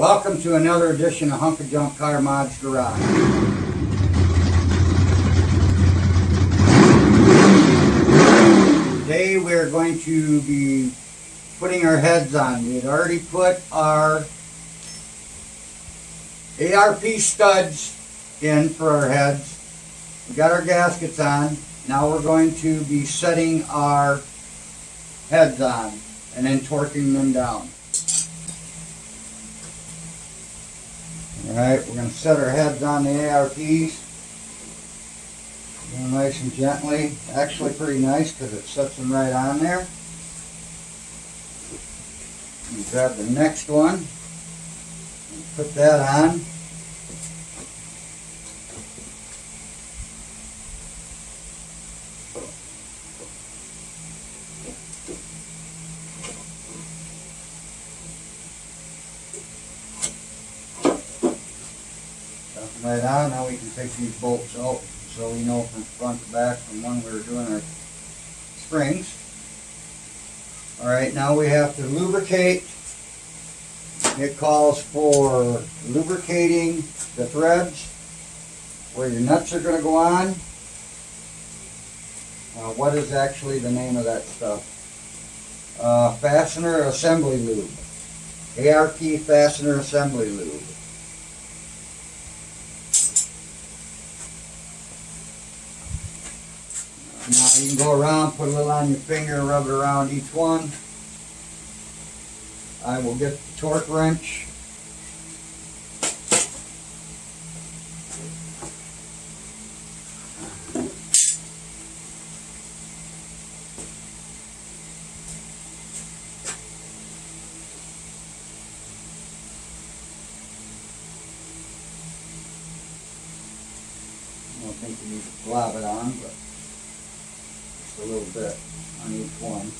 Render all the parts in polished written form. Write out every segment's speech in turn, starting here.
Welcome to another edition of Hunk of Junk Car Mods Garage. Today we're going to be putting our heads on. We had already put our ARP studs in for our heads. We got our gaskets on. Now we're going to be setting our heads on and then torquing them down. Alright, we're going to set our heads on the ARPs. Nice and gently. Actually pretty nice because it sets them right on there. And grab the next one and put that on. Right on. Now we can take these bolts out so we know from front to back from when we were doing our springs. Alright, now we have to lubricate. It calls for lubricating the threads where your nuts are going to go on. What is actually the name of that stuff? Fastener assembly lube. ARP fastener assembly lube. Now you can go around, put a little on your finger, rub it around each one. I will get the torque wrench. I don't think you need to blob it on, but a little bit on each one.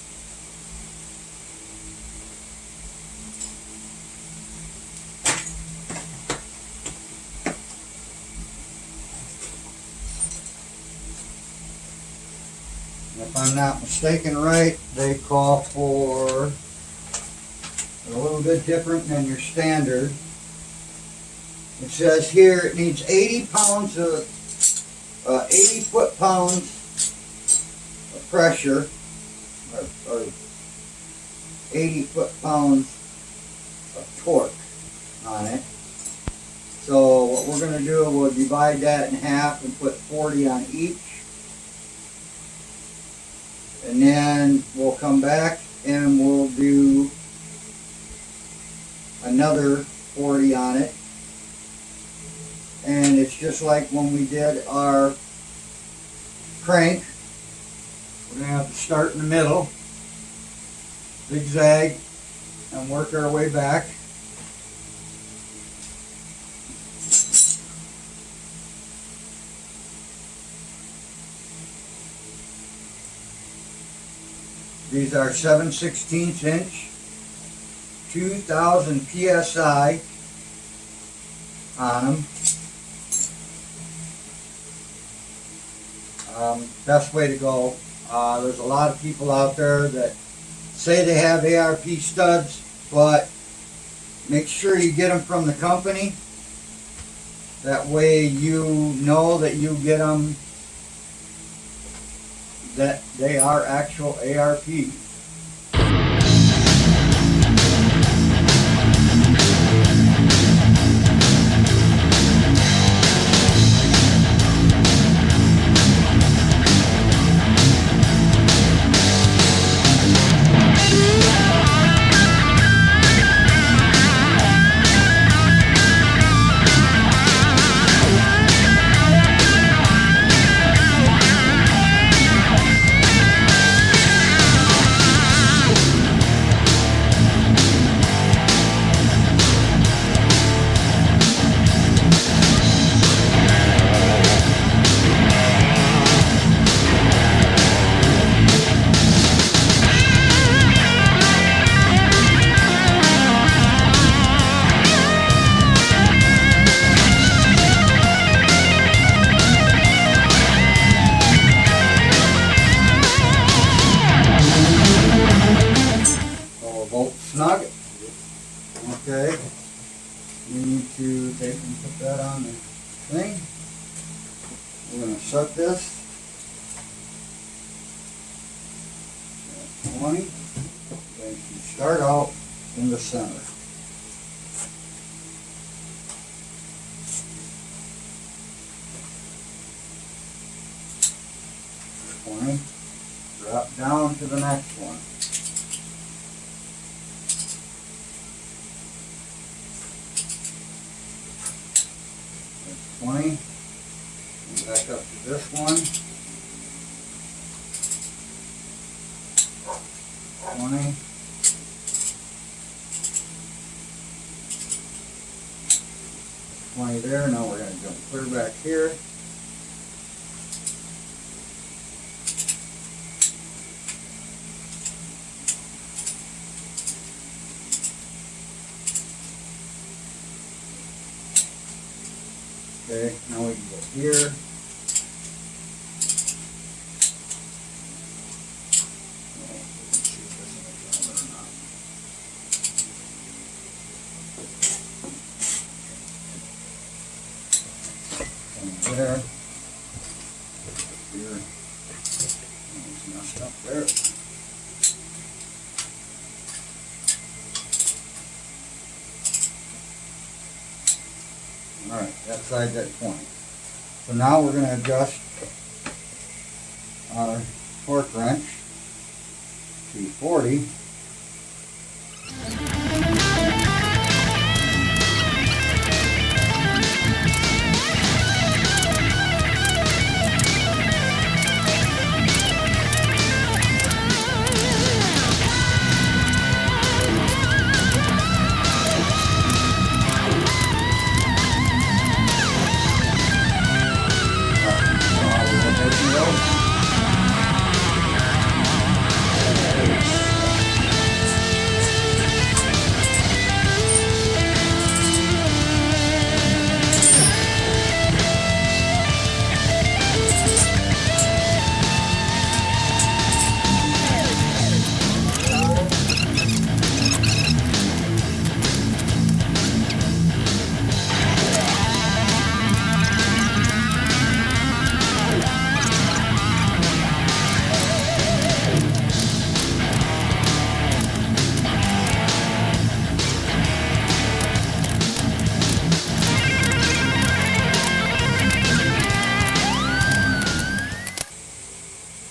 And if I'm not mistaken right, they call for a little bit different than your standard. It says here it needs 80 pounds of 80 foot-pounds pressure, or 80 foot-pounds of torque on it. So what we're going to do, we'll divide that in half and put 40 on each. And then we'll come back and we'll do another 40 on it. And it's just like when we did our crank. We're going to have to start in the middle, zigzag, and work our way back. These are 7/16 inch, 2,000 PSI on them. Best way to go. There's a lot of people out there that say they have ARP studs, but make sure you get them from the company. That way you know that you get them, that they are actual ARPs. we need to take and put that on the thing. We're going to set this at 20. And you start out in the center. Drop down to the next one. That's 20. And back up to this one. 20. There. Now we're going to jump clear back here. Okay, now we can go here. There. Here. It's messed up there. Alright, that side's at 20. So now we're going to adjust our torque wrench to 40.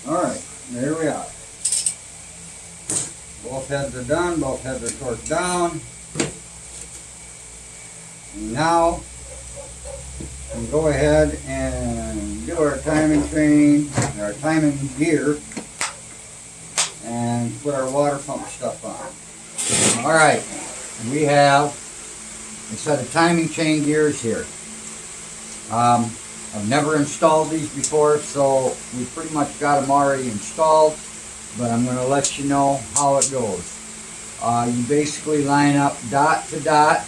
Alright, there we are. Both heads are done, both heads are torqued down. And now we go ahead and do our timing chain, our timing gear, and put our water pump stuff on. Alright, we have a set of timing chain gears here. I've never installed these before, so we pretty much got them already installed, but I'm going to let you know how it goes. You basically line up dot to dot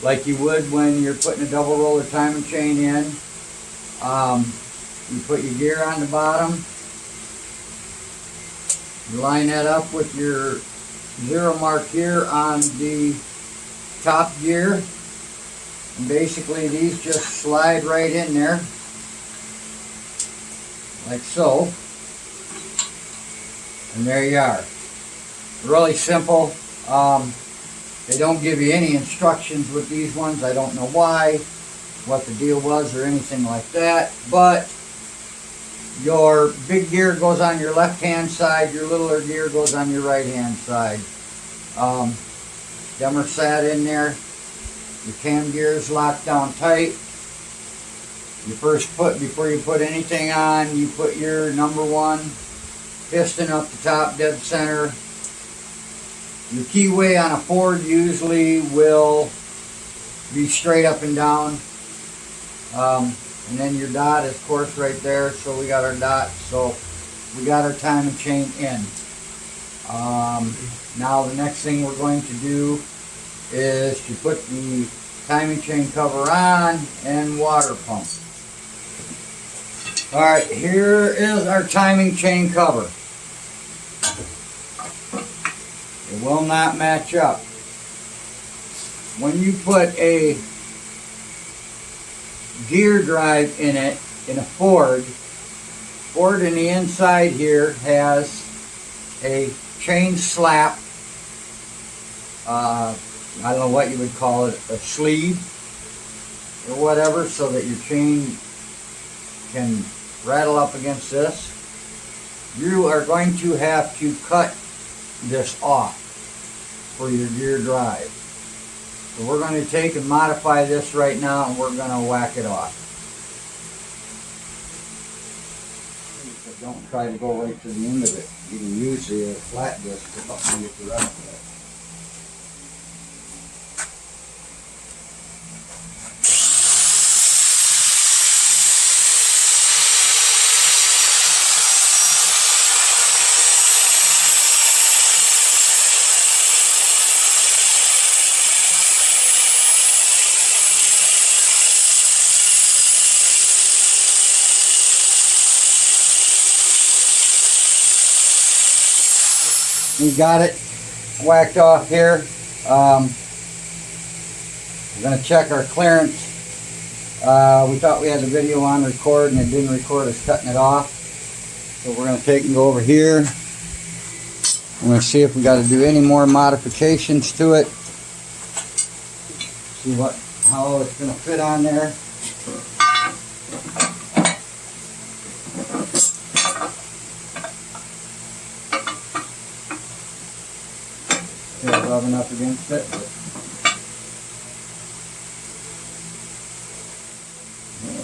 like you would when you're putting a double roller timing chain in. You put your gear on the bottom, you line that up with your zero mark here on the top gear. And basically these just slide right in there, like so. And there you are. Really simple. They don't give you any instructions with these ones. I don't know why, what the deal was or anything like that. But your big gear goes on your left hand side, your littler gear goes on your right hand side. Them are sat in there. Your cam gear is locked down tight. You first before you put anything on, you put your number 1 piston up the top, dead center. Your keyway on a Ford usually will be straight up and down. And then your dot is of course right there, so we got our dot, so we got our timing chain in. Now the next thing we're going to do is to put the timing chain cover on and water pump. Alright, here is our timing chain cover. It will not match up. when you put a gear drive in it, in a Ford in the inside here has a chain slap, I don't know what you would call it, a sleeve or whatever, so that your chain can rattle up against this. You are going to have to cut this off for your gear drive. So we're going to take and modify this right now, and we're going to whack it off. Don't try to go right to the end of it. You can use the flat disc to help you get the rest of it. We got it whacked off here. We're going to check our clearance. We thought we had the video on record and it didn't record us cutting it off. So we're going to take and go over here. I'm going to see if we got to do any more modifications to it. See how it's going to fit on there. Rubbing up against it.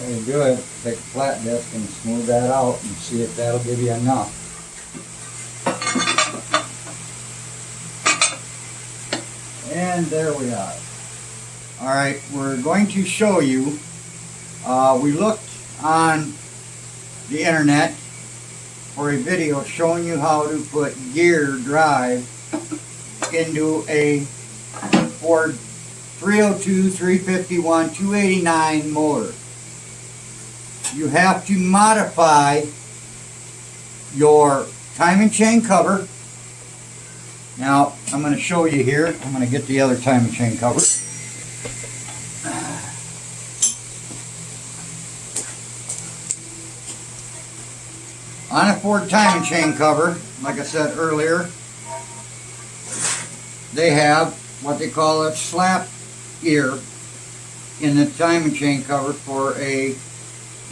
There you do it. Take a flat disc and smooth that out and see if that'll give you enough. And there we are. Alright, we're going to show you, we looked on the internet for a video showing you how to put gear drive into a Ford 302, 351, 289 motor. You have to modify your timing chain cover. Now, I'm going to show you here. I'm going to get the other timing chain cover. On a Ford timing chain cover, like I said earlier, they have what they call a slap ear in the timing chain cover for a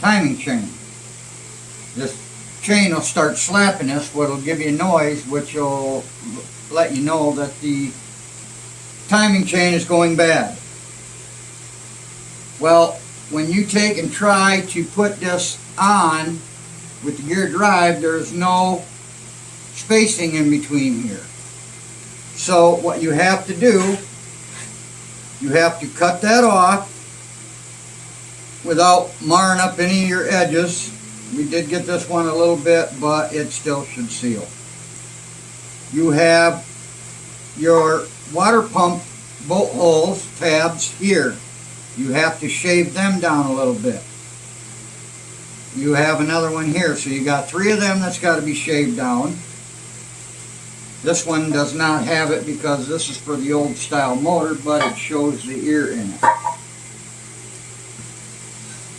timing chain. This chain will start slapping this, what will give you a noise, which will let you know that the timing chain is going bad. Well, when you take and try to put this on with the gear drive, there's no spacing in between here. So what you have to do, you have to cut that off without marring up any of your edges. We did get this one a little bit, but it still should seal. You have your water pump bolt holes, tabs here. You have to shave them down a little bit. You have another one here, so you got 3 of them that's got to be shaved down. This one does not have it because this is for the old style motor, but it shows the ear in it.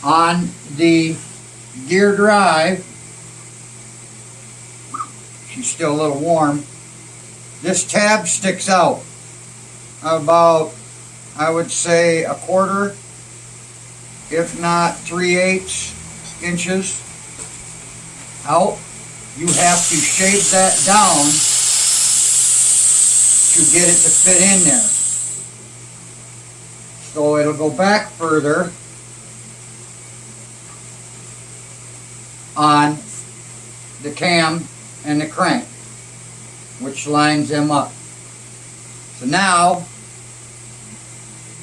On the gear drive, she's still a little warm, this tab sticks out about, I would say, 1/4, if not 3/8 inches out. You have to shave that down to get it to fit in there. So it'll go back further on the cam and the crank, which lines them up. So now,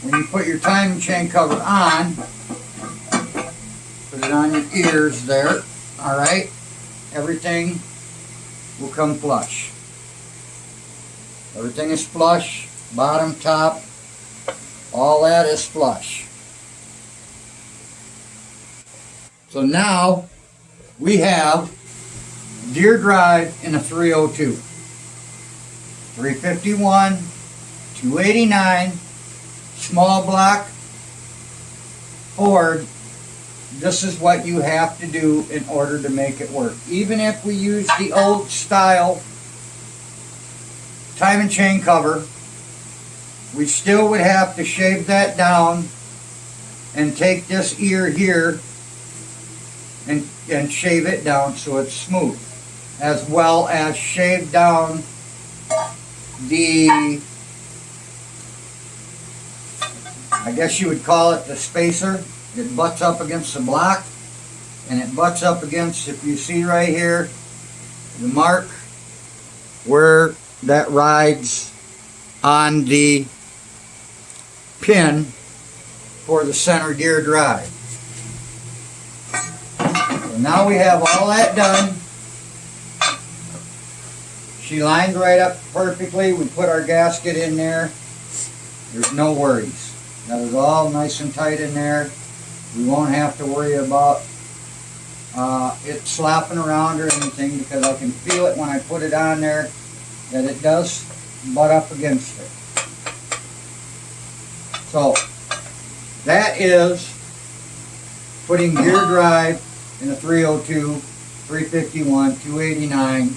when you put your timing chain cover on, put it on your ears there, alright, everything will come flush. Everything is flush, bottom, top, all that is flush. So now we have gear drive in a 302, 351, 289, small block Ford, this is what you have to do in order to make it work. Even if we use the old style time and chain cover, we still would have to shave that down and take this ear here and shave it down so it's smooth, as well as shave down the, I guess you would call it the spacer. It butts up against the block, and it butts up against, if you see right here, the mark where that rides on the pin for the center gear drive. So now we have all that done. She lined right up perfectly. We put our gasket in there. There's no worries. That is all nice and tight in there. We won't have to worry about it slapping around or anything, because I can feel it when I put it on there that it does butt up against it. So that is putting gear drive in a 302, 351, 289,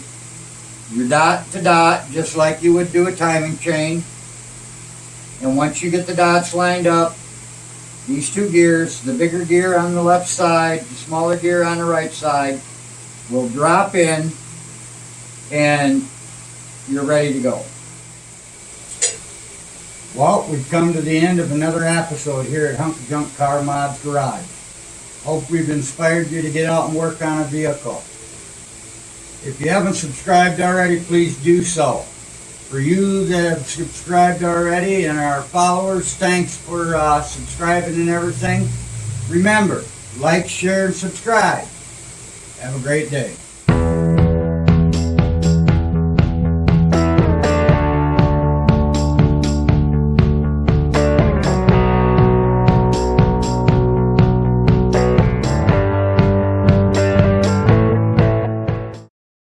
your dot to dot, just like you would do a timing chain. And once you get the dots lined up, these two gears, the bigger gear on the left side, the smaller gear on the right side, will drop in and you're ready to go. Well, we've come to the end of another episode here at Hunk Junk Car Mods Garage. Hope we've inspired you to get out and work on a vehicle. If you haven't subscribed already, please do so. For you that have subscribed already and our followers, thanks for subscribing and everything. Remember, like, share, and subscribe. Have a great day.